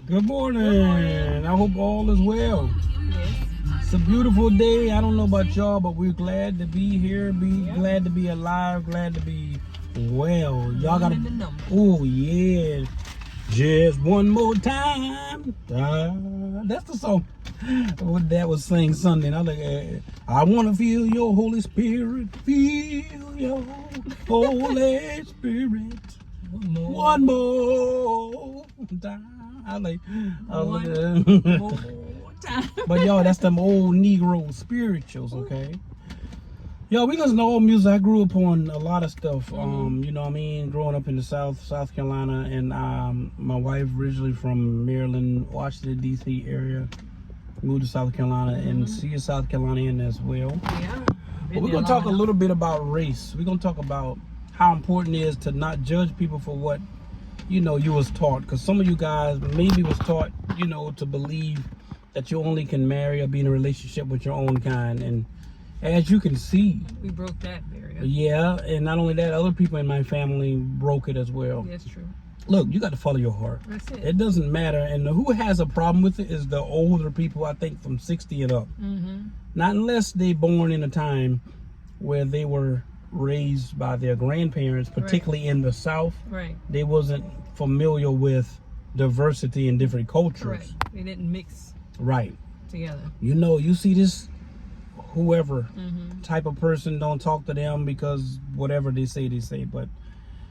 Good morning. I hope all is well. Yes. It's a beautiful day. I don't know about y'all, but we're glad to be here. Glad to be alive. Glad to be well. Y'all gotta. Oh yeah. Just one more time. That's the song. What that was sang Sunday. And I was like, I want to feel your Holy Spirit. Feel your Holy Spirit. One more time. I like One more time. But y'all, that's them old Negro spirituals, okay? Yo, we listen to old music. I grew up on a lot of stuff. You know what I mean? Growing up in the South Carolina, and my wife originally from Maryland, Washington D.C. area. Moved to South Carolina, and she is South Carolinian as well. Yeah. But we're gonna talk a little bit about race. We're gonna talk about how important it is to not judge people for what you was taught, because some of you guys maybe was taught to believe that you only can marry or be in a relationship with your own kind, and as you can see, we broke that barrier. Yeah, and not only that, other people in my family broke it as well. That's true. Look, you got to follow your heart. That's it. It doesn't matter. And who has a problem with it is the older people, I think from 60 and up. Not unless they born in a time where they were raised by their grandparents, particularly in the South. Right. They wasn't familiar with diversity in different cultures. Correct. They didn't mix Right. together. You see this whoever type of person, don't talk to them because whatever they say. But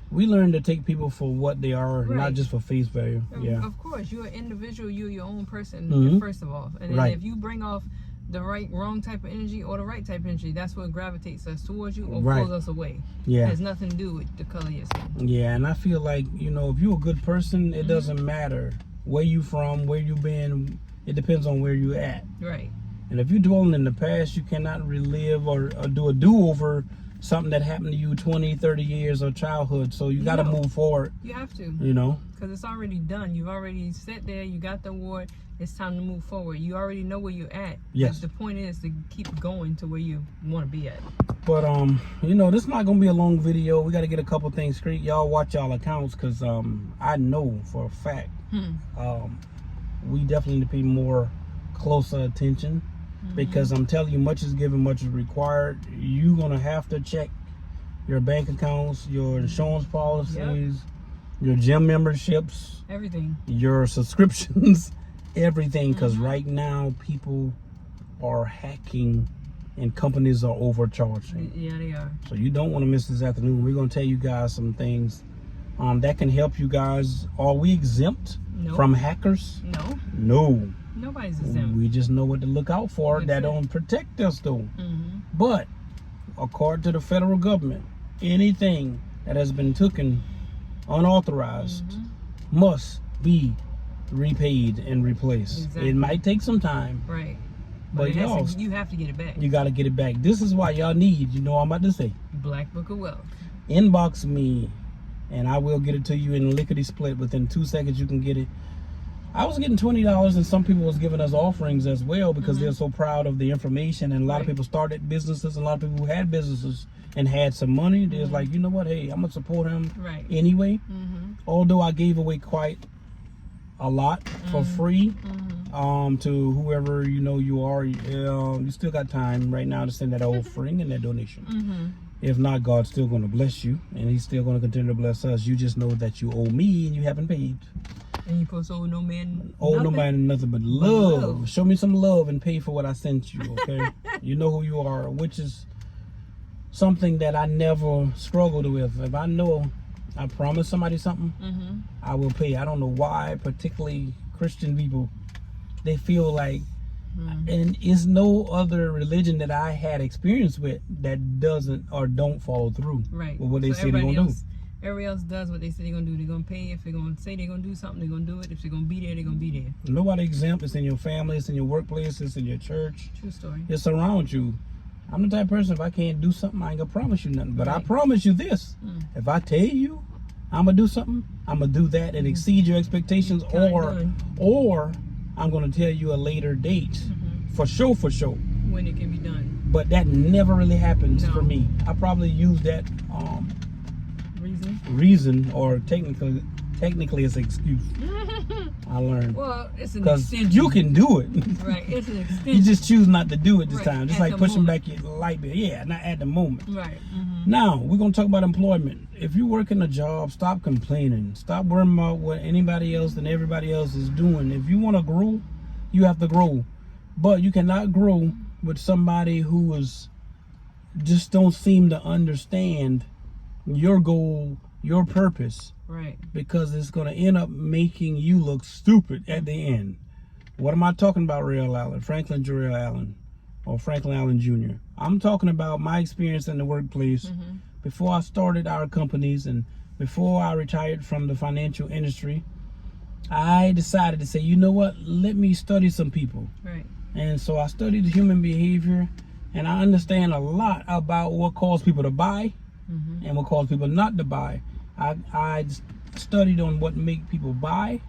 we learn to take people for what they are, not just for face value. Yeah. Of course, you're an individual. You're your own person, first of all. And then if you bring off the wrong type of energy or the right type of energy, that's what gravitates us towards you or pulls us away. Yeah. It has nothing to do with the color of your skin. Yeah, and I feel like, if you're a good person, it doesn't matter where you from, where you been. It depends on where you at. Right. And if you're dwelling in the past, you cannot relive or do a do-over something that happened to you 20, 30 years of childhood. So you got to move forward. You have to. Because it's already done. You've already sat there. You got the award. It's time to move forward. You already know where you're at. Yes. The point is to keep going to where you want to be at. But, this is not going to be a long video. We got to get a couple things straight. Y'all watch y'all accounts because I know for a fact we definitely need to pay more closer attention. Because I'm telling you, much is given, much is required. You're going to have to check your bank accounts, your insurance policies, your gym memberships, everything, your subscriptions, everything. Because right now, people are hacking and companies are overcharging. Yeah, they are. So you don't want to miss this afternoon. We're going to tell you guys some things that can help you guys. Are we exempt from hackers? No. Nobody's exempt. We just know what to look out for. That don't protect us though. But according to the federal government, anything that has been taken unauthorized must be repaid and replaced. Exactly. It might take some time. Right. But y'all, you have to get it back. You got to get it back. This is why y'all need, I'm about to say, Black Book of Wealth. Inbox me and I will get it to you in lickety split. Within 2 seconds you can get it. I was getting $20 and some people was giving us offerings as well because they're so proud of the information, and a lot of people started businesses, and a lot of people who had businesses and had some money, they're like, you know what, hey, I'm gonna support him anyway. Although I gave away quite a lot for free to whoever you are, you still got time right now to send that offering and that donation. If not, God's still going to bless you, and he's still going to continue to bless us. You just know that you owe me and you haven't paid. And you supposed to owe no man no man nothing but love. Show me some love and pay for what I sent you, okay? You know who you are, which is something that I never struggled with. If I know I promised somebody something, I will pay. I don't know why, particularly Christian people, they feel like, and it's no other religion that I had experience with that doesn't or don't follow through with what they say they're going to do. Everybody else does what they say they're going to do. They're going to pay. If they're going to say they're going to do something, they're going to do it. If they're going to be there, they're going to be there. Nobody exempt. It's in your family. It's in your workplace. It's in your church. True story. It's around you. I'm the type of person, if I can't do something, I ain't going to promise you nothing. But I promise you this. If I tell you I'm going to do something, I'm going to do that and exceed your expectations, or I'm going to tell you a later date. For sure. When it can be done. But that never really happens for me. I probably use that reason or technically as an excuse. I learned. Well, it's an Because extension. you can do it. Right, it's an extension. You just choose not to do it this Right, time. Just at like the pushing moment. back your light bill. Yeah, not at the moment. Right. Now, we're going to talk about employment. If you're working a job, stop complaining. Stop worrying about what anybody else and everybody else is doing. If you want to grow, you have to grow. But you cannot grow with somebody who is just don't seem to understand your goal, your purpose. Right. Because it's going to end up making you look stupid at the end. What am I talking about, Rael Allen? Franklin Jarrell Allen, or Franklin Allen Jr. I'm talking about my experience in the workplace before I started our companies and before I retired from the financial industry. I decided to say, you know what? Let me study some people. Right. And so I studied human behavior, and I understand a lot about what caused people to buy and what caused people not to buy. I studied on what make people buy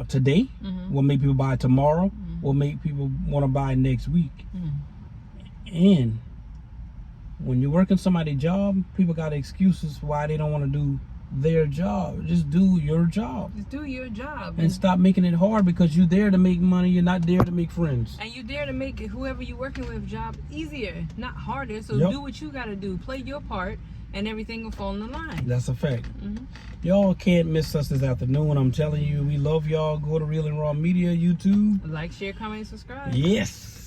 today, what make people buy tomorrow, what make people want to buy next week. And when you're working somebody's job, people got excuses why they don't want to do their job. Just do your job. Just do your job. And stop making it hard, because you're there to make money. You're not there to make friends. And you're there to make whoever you're working with job easier, not harder. So do what you got to do. Play your part, and everything will fall in line. That's a fact. Y'all can't miss us this afternoon. I'm telling you, we love y'all. Go to Real and Raw Media YouTube. Like, share, comment, and subscribe. Yes.